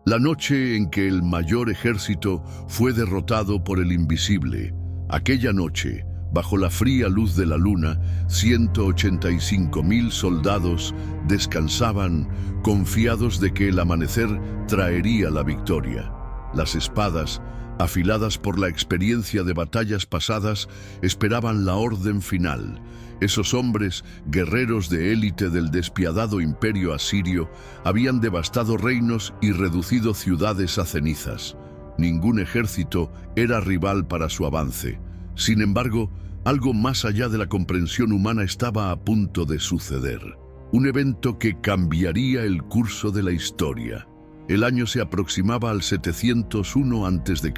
La noche en que el mayor ejército fue derrotado por el invisible. Aquella noche, bajo la fría luz de la luna, 185.000 soldados descansaban, confiados de que el amanecer traería la victoria. Las espadas, afiladas por la experiencia de batallas pasadas, esperaban la orden final. Esos hombres, guerreros de élite del despiadado imperio asirio, habían devastado reinos y reducido ciudades a cenizas. Ningún ejército era rival para su avance. Sin embargo, algo más allá de la comprensión humana estaba a punto de suceder. Un evento que cambiaría el curso de la historia. El año se aproximaba al 701 a.C.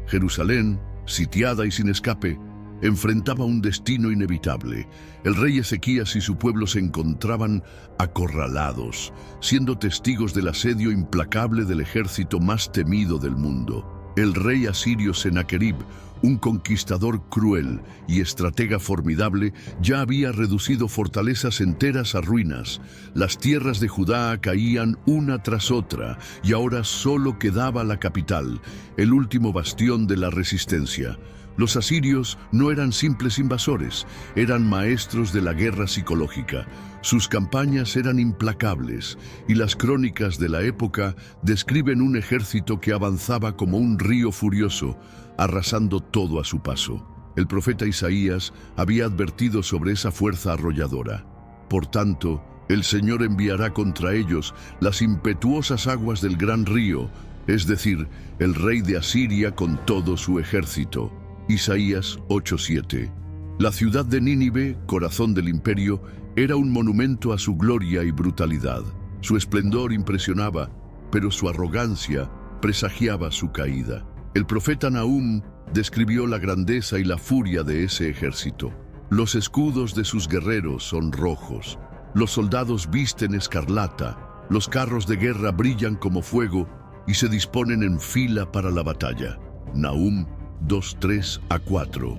Jerusalén, sitiada y sin escape, enfrentaba un destino inevitable. El rey Ezequías y su pueblo se encontraban acorralados, siendo testigos del asedio implacable del ejército más temido del mundo. El rey asirio Sennacherib, un conquistador cruel y estratega formidable, ya había reducido fortalezas enteras a ruinas. Las tierras de Judá caían una tras otra y ahora solo quedaba la capital, el último bastión de la resistencia. Los asirios no eran simples invasores, eran maestros de la guerra psicológica. Sus campañas eran implacables y las crónicas de la época describen un ejército que avanzaba como un río furioso, arrasando todo a su paso. El profeta Isaías había advertido sobre esa fuerza arrolladora. Por tanto, el Señor enviará contra ellos las impetuosas aguas del gran río, es decir, el rey de Asiria con todo su ejército. Isaías 8:7. La ciudad de Nínive, corazón del imperio, era un monumento a su gloria y brutalidad. Su esplendor impresionaba, pero su arrogancia presagiaba su caída. El profeta Nahum describió la grandeza y la furia de ese ejército. Los escudos de sus guerreros son rojos, los soldados visten escarlata, los carros de guerra brillan como fuego y se disponen en fila para la batalla. Nahum 2:3-4.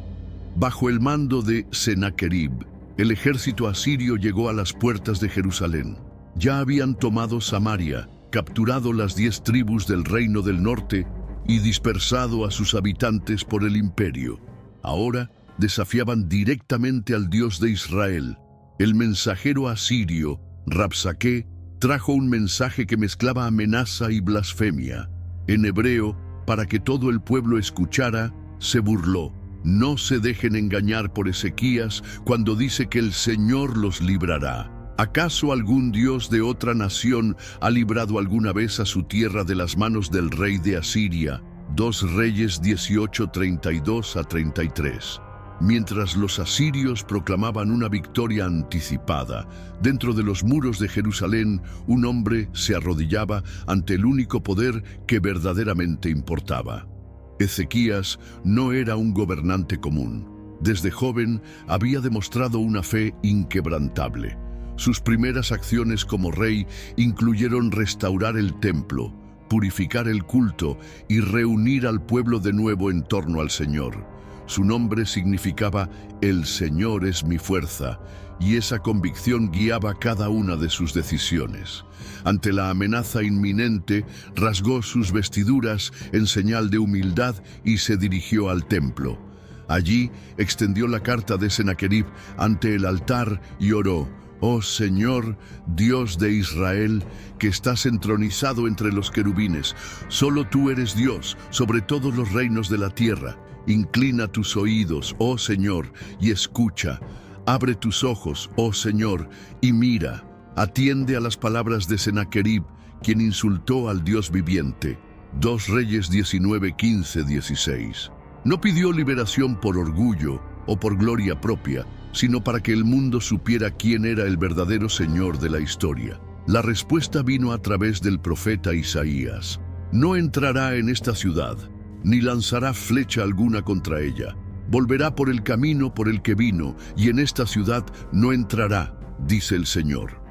Bajo el mando de Sennacherib, el ejército asirio llegó a las puertas de Jerusalén. Ya habían tomado Samaria, capturado las 10 tribus del reino del norte y dispersado a sus habitantes por el imperio. Ahora desafiaban directamente al Dios de Israel. El mensajero asirio, Rabsaqué, trajo un mensaje que mezclaba amenaza y blasfemia. En hebreo, para que todo el pueblo escuchara, se burló. No se dejen engañar por Ezequías cuando dice que el Señor los librará. ¿Acaso algún dios de otra nación ha librado alguna vez a su tierra de las manos del rey de Asiria? 2 Reyes 18:32-33. Mientras los asirios proclamaban una victoria anticipada, dentro de los muros de Jerusalén, un hombre se arrodillaba ante el único poder que verdaderamente importaba. Ezequías no era un gobernante común. Desde joven había demostrado una fe inquebrantable. Sus primeras acciones como rey incluyeron restaurar el templo, purificar el culto y reunir al pueblo de nuevo en torno al Señor. Su nombre significaba «El Señor es mi fuerza», y esa convicción guiaba cada una de sus decisiones. Ante la amenaza inminente, rasgó sus vestiduras en señal de humildad y se dirigió al templo. Allí extendió la carta de Sennacherib ante el altar y oró: «Oh Señor, Dios de Israel, que estás entronizado entre los querubines, solo tú eres Dios sobre todos los reinos de la tierra. Inclina tus oídos, oh Señor, y escucha. Abre tus ojos, oh Señor, y mira. Atiende a las palabras de Sennacherib, quien insultó al Dios viviente». 2 Reyes 19:15-16. No pidió liberación por orgullo o por gloria propia, sino para que el mundo supiera quién era el verdadero Señor de la historia. La respuesta vino a través del profeta Isaías. «No entrará en esta ciudad, ni lanzará flecha alguna contra ella. Volverá por el camino por el que vino, y en esta ciudad no entrará, dice el Señor».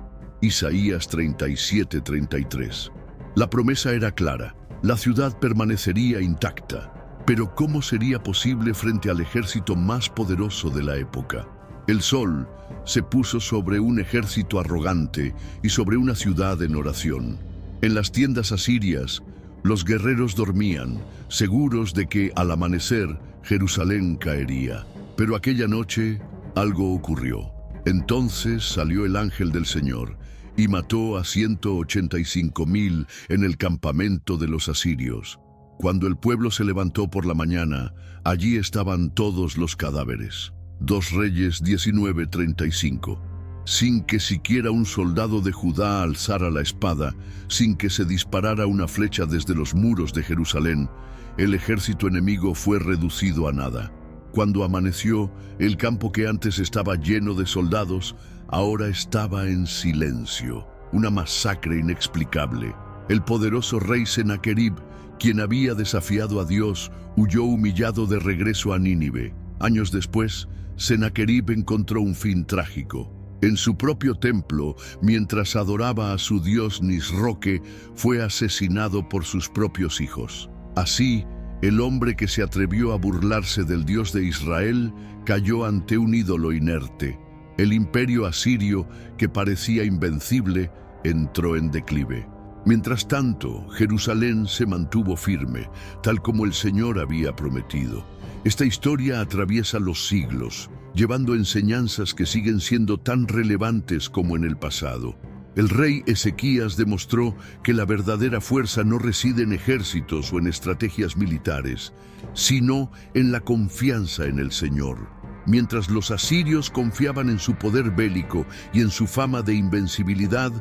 Isaías 37:33. La promesa era clara: la ciudad permanecería intacta. Pero ¿cómo sería posible frente al ejército más poderoso de la época? El sol se puso sobre un ejército arrogante y sobre una ciudad en oración. En las tiendas asirias, los guerreros dormían, seguros de que al amanecer Jerusalén caería. Pero aquella noche algo ocurrió. Entonces salió el ángel del Señor y mató a 185,000 en el campamento de los asirios. Cuando el pueblo se levantó por la mañana, allí estaban todos los cadáveres. 2 Reyes 19:35. Sin que siquiera un soldado de Judá alzara la espada, sin que se disparara una flecha desde los muros de Jerusalén, el ejército enemigo fue reducido a nada. Cuando amaneció, el campo que antes estaba lleno de soldados, ahora estaba en silencio. Una masacre inexplicable. El poderoso rey Sennacherib, quien había desafiado a Dios, huyó humillado de regreso a Nínive. Años después, Sennacherib encontró un fin trágico. En su propio templo, mientras adoraba a su dios Nisroque, fue asesinado por sus propios hijos. Así, el hombre que se atrevió a burlarse del Dios de Israel cayó ante un ídolo inerte. El imperio asirio, que parecía invencible, entró en declive. Mientras tanto, Jerusalén se mantuvo firme, tal como el Señor había prometido. Esta historia atraviesa los siglos, llevando enseñanzas que siguen siendo tan relevantes como en el pasado. El rey Ezequías demostró que la verdadera fuerza no reside en ejércitos o en estrategias militares, sino en la confianza en el Señor. Mientras los asirios confiaban en su poder bélico y en su fama de invencibilidad,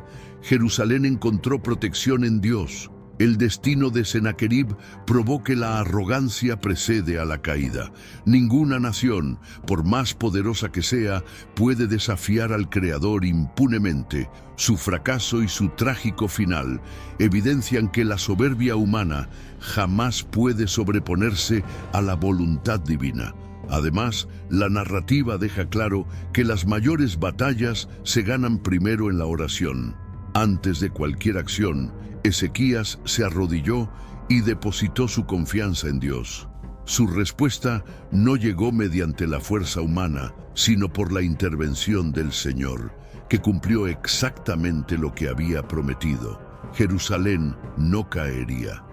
Jerusalén encontró protección en Dios. El destino de Sennacherib probó que la arrogancia precede a la caída. Ninguna nación, por más poderosa que sea, puede desafiar al Creador impunemente. Su fracaso y su trágico final evidencian que la soberbia humana jamás puede sobreponerse a la voluntad divina. Además, la narrativa deja claro que las mayores batallas se ganan primero en la oración. Antes de cualquier acción, Ezequías se arrodilló y depositó su confianza en Dios. Su respuesta no llegó mediante la fuerza humana, sino por la intervención del Señor, que cumplió exactamente lo que había prometido. Jerusalén no caería.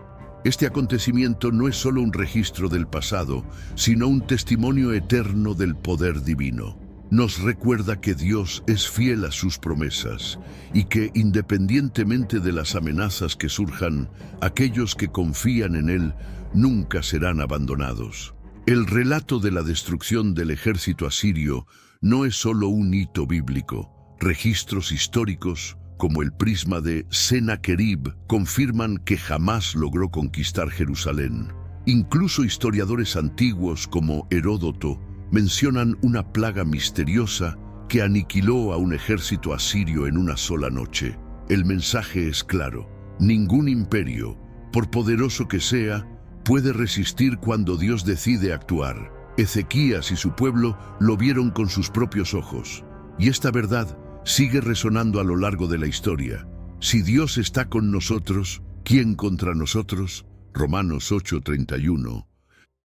Este acontecimiento no es solo un registro del pasado, sino un testimonio eterno del poder divino. Nos recuerda que Dios es fiel a sus promesas y que, independientemente de las amenazas que surjan, aquellos que confían en Él nunca serán abandonados. El relato de la destrucción del ejército asirio no es solo un hito bíblico. Registros históricos, como el prisma de Sennacherib, confirman que jamás logró conquistar Jerusalén. Incluso historiadores antiguos como Heródoto mencionan una plaga misteriosa que aniquiló a un ejército asirio en una sola noche. El mensaje es claro: ningún imperio, por poderoso que sea, puede resistir cuando Dios decide actuar. Ezequías y su pueblo lo vieron con sus propios ojos, y esta verdad sigue resonando a lo largo de la historia. Si Dios está con nosotros, ¿quién contra nosotros? Romanos 8:31.